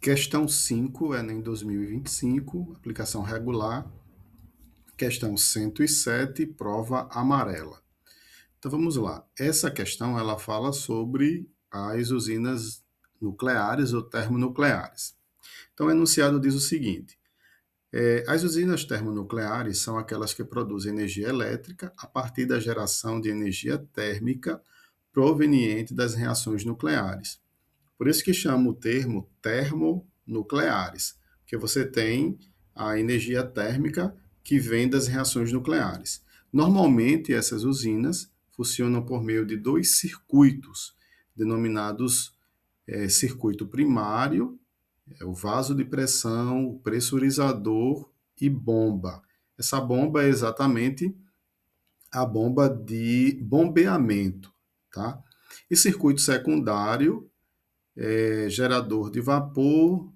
Questão 5, Enem 2025, aplicação regular. Questão 107, prova amarela. Então vamos lá. Essa questão ela fala sobre as usinas nucleares ou termonucleares. Então o enunciado diz o seguinte: as usinas termonucleares são aquelas que produzem energia elétrica a partir da geração de energia térmica proveniente das reações nucleares. Por isso que chama o termo termonucleares, porque você tem a energia térmica que vem das reações nucleares. Normalmente, essas usinas funcionam por meio de dois circuitos, denominados circuito primário, o vaso de pressão, o pressurizador e bomba. Essa bomba é exatamente a bomba de bombeamento, tá? E circuito secundário gerador de vapor,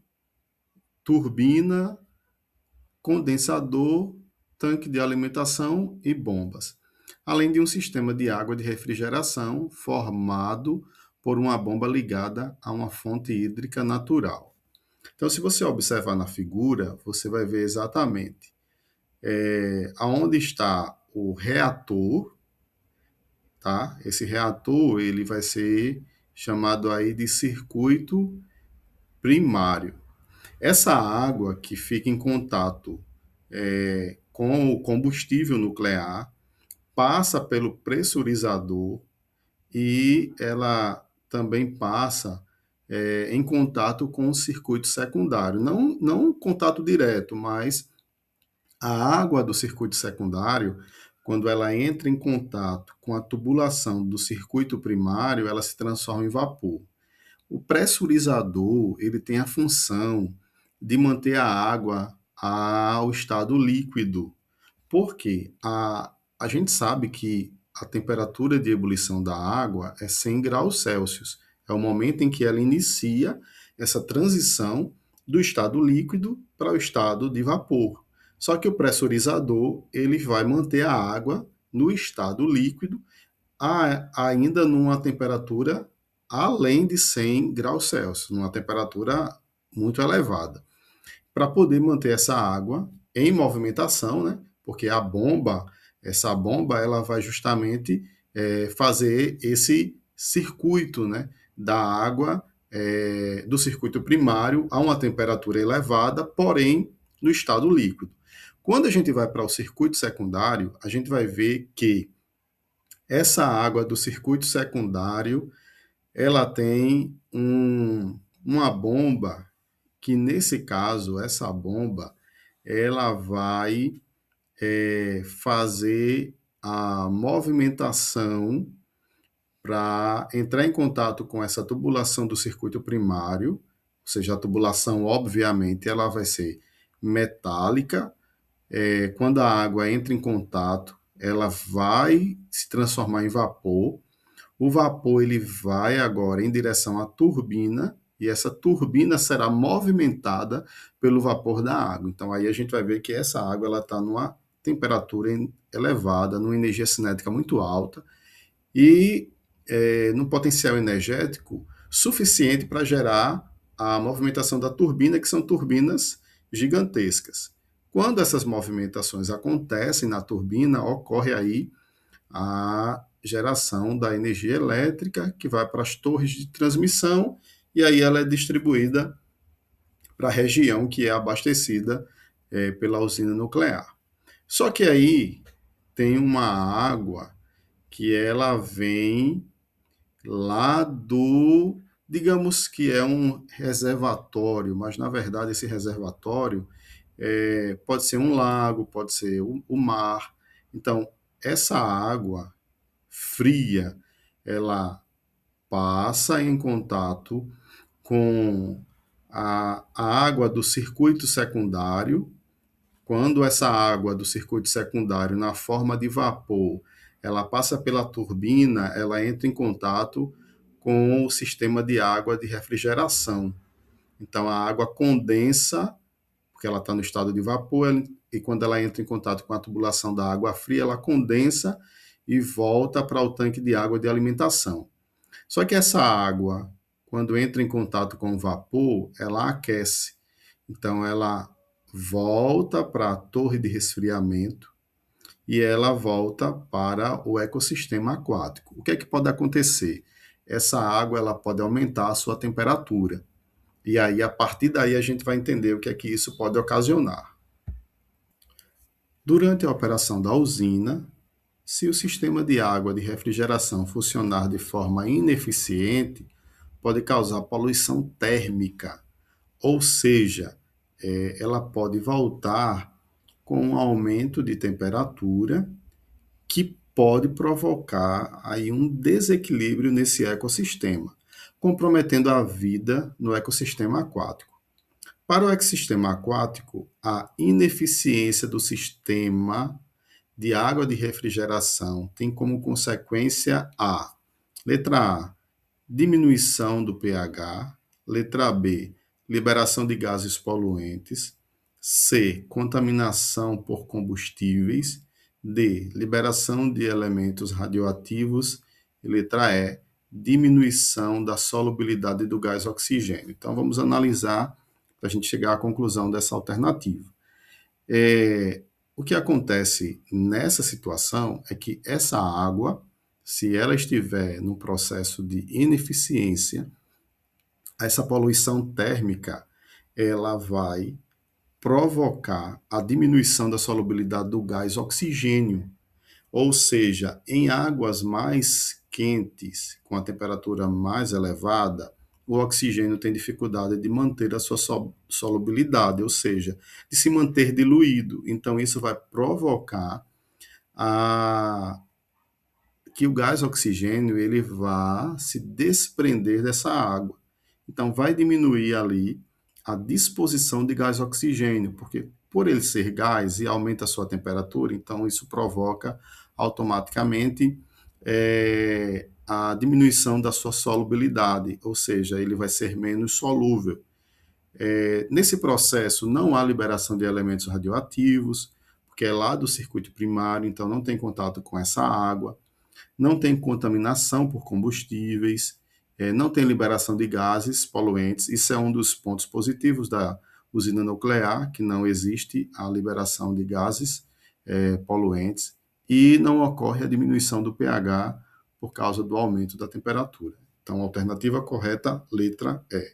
turbina, condensador, tanque de alimentação e bombas, além de um sistema de água de refrigeração formado por uma bomba ligada a uma fonte hídrica natural. Então, se você observar na figura, você vai ver exatamente aonde está o reator, tá? Esse reator ele vai ser chamado aí de circuito primário. Essa água que fica em contato com o combustível nuclear passa pelo pressurizador e ela também passa em contato com o circuito secundário. Não contato direto, mas a água do circuito secundário, quando ela entra em contato com a tubulação do circuito primário, ela se transforma em vapor. O pressurizador, ele tem a função de manter a água ao estado líquido. Por quê? A gente sabe que a temperatura de ebulição da água é 100 graus Celsius. É o momento em que ela inicia essa transição do estado líquido para o estado de vapor. Só que o pressurizador, ele vai manter a água no estado líquido, ainda numa temperatura além de 100 graus Celsius, numa temperatura muito elevada, para poder manter essa água em movimentação, né? Porque essa bomba, ela vai justamente fazer esse circuito, né? Da água do circuito primário a uma temperatura elevada, porém no estado líquido. Quando a gente vai para o circuito secundário, a gente vai ver que essa água do circuito secundário ela tem uma bomba que, nesse caso, essa bomba, ela vai fazer a movimentação para entrar em contato com essa tubulação do circuito primário, ou seja, a tubulação, obviamente, ela vai ser metálica. Quando a água entra em contato, ela vai se transformar em vapor. O vapor ele vai agora em direção à turbina e essa turbina será movimentada pelo vapor da água. Então aí a gente vai ver que essa água ela está numa temperatura elevada, numa energia cinética muito alta e num potencial energético suficiente para gerar a movimentação da turbina, que são turbinas gigantescas. Quando essas movimentações acontecem na turbina, ocorre aí a geração da energia elétrica que vai para as torres de transmissão e aí ela é distribuída para a região que é abastecida pela usina nuclear. Só que aí tem uma água que ela vem lá digamos que é um reservatório, mas na verdade esse reservatório pode ser um lago, pode ser o mar. Então, essa água fria, ela passa em contato com a água do circuito secundário. Quando essa água do circuito secundário, na forma de vapor, ela passa pela turbina, ela entra em contato com o sistema de água de refrigeração. Então, a água condensa, porque ela está no estado de vapor, e quando ela entra em contato com a tubulação da água fria, ela condensa e volta para o tanque de água de alimentação. Só que essa água, quando entra em contato com o vapor, ela aquece. Então, ela volta para a torre de resfriamento e ela volta para o ecossistema aquático. O que é que pode acontecer? Essa água ela pode aumentar a sua temperatura. E aí, a partir daí, a gente vai entender o que é que isso pode ocasionar. Durante a operação da usina, se o sistema de água de refrigeração funcionar de forma ineficiente, pode causar poluição térmica, ou seja, ela pode voltar com um aumento de temperatura que pode provocar aí um desequilíbrio nesse ecossistema, comprometendo a vida no ecossistema aquático. Para o ecossistema aquático, a ineficiência do sistema de água de refrigeração tem como consequência a letra A, diminuição do pH, letra B, liberação de gases poluentes, C, contaminação por combustíveis, D, liberação de elementos radioativos e letra E, diminuição da solubilidade do gás oxigênio. Então vamos analisar para a gente chegar à conclusão dessa alternativa. O que acontece nessa situação é que essa água, se ela estiver no processo de ineficiência, essa poluição térmica, ela vai provocar a diminuição da solubilidade do gás oxigênio. Ou seja, em águas mais quentes, com a temperatura mais elevada, o oxigênio tem dificuldade de manter a sua solubilidade, ou seja, de se manter diluído. Então, isso vai provocar a que o gás oxigênio ele vá se desprender dessa água. Então, vai diminuir ali a disposição de gás oxigênio, porque por ele ser gás e aumenta a sua temperatura, então isso provoca automaticamente a diminuição da sua solubilidade, ou seja, ele vai ser menos solúvel. Nesse processo não há liberação de elementos radioativos, porque é lá do circuito primário, então não tem contato com essa água, não tem contaminação por combustíveis, não tem liberação de gases poluentes. Isso é um dos pontos positivos da usina nuclear, que não existe a liberação de gases poluentes e não ocorre a diminuição do pH por causa do aumento da temperatura. Então, a alternativa correta, letra E.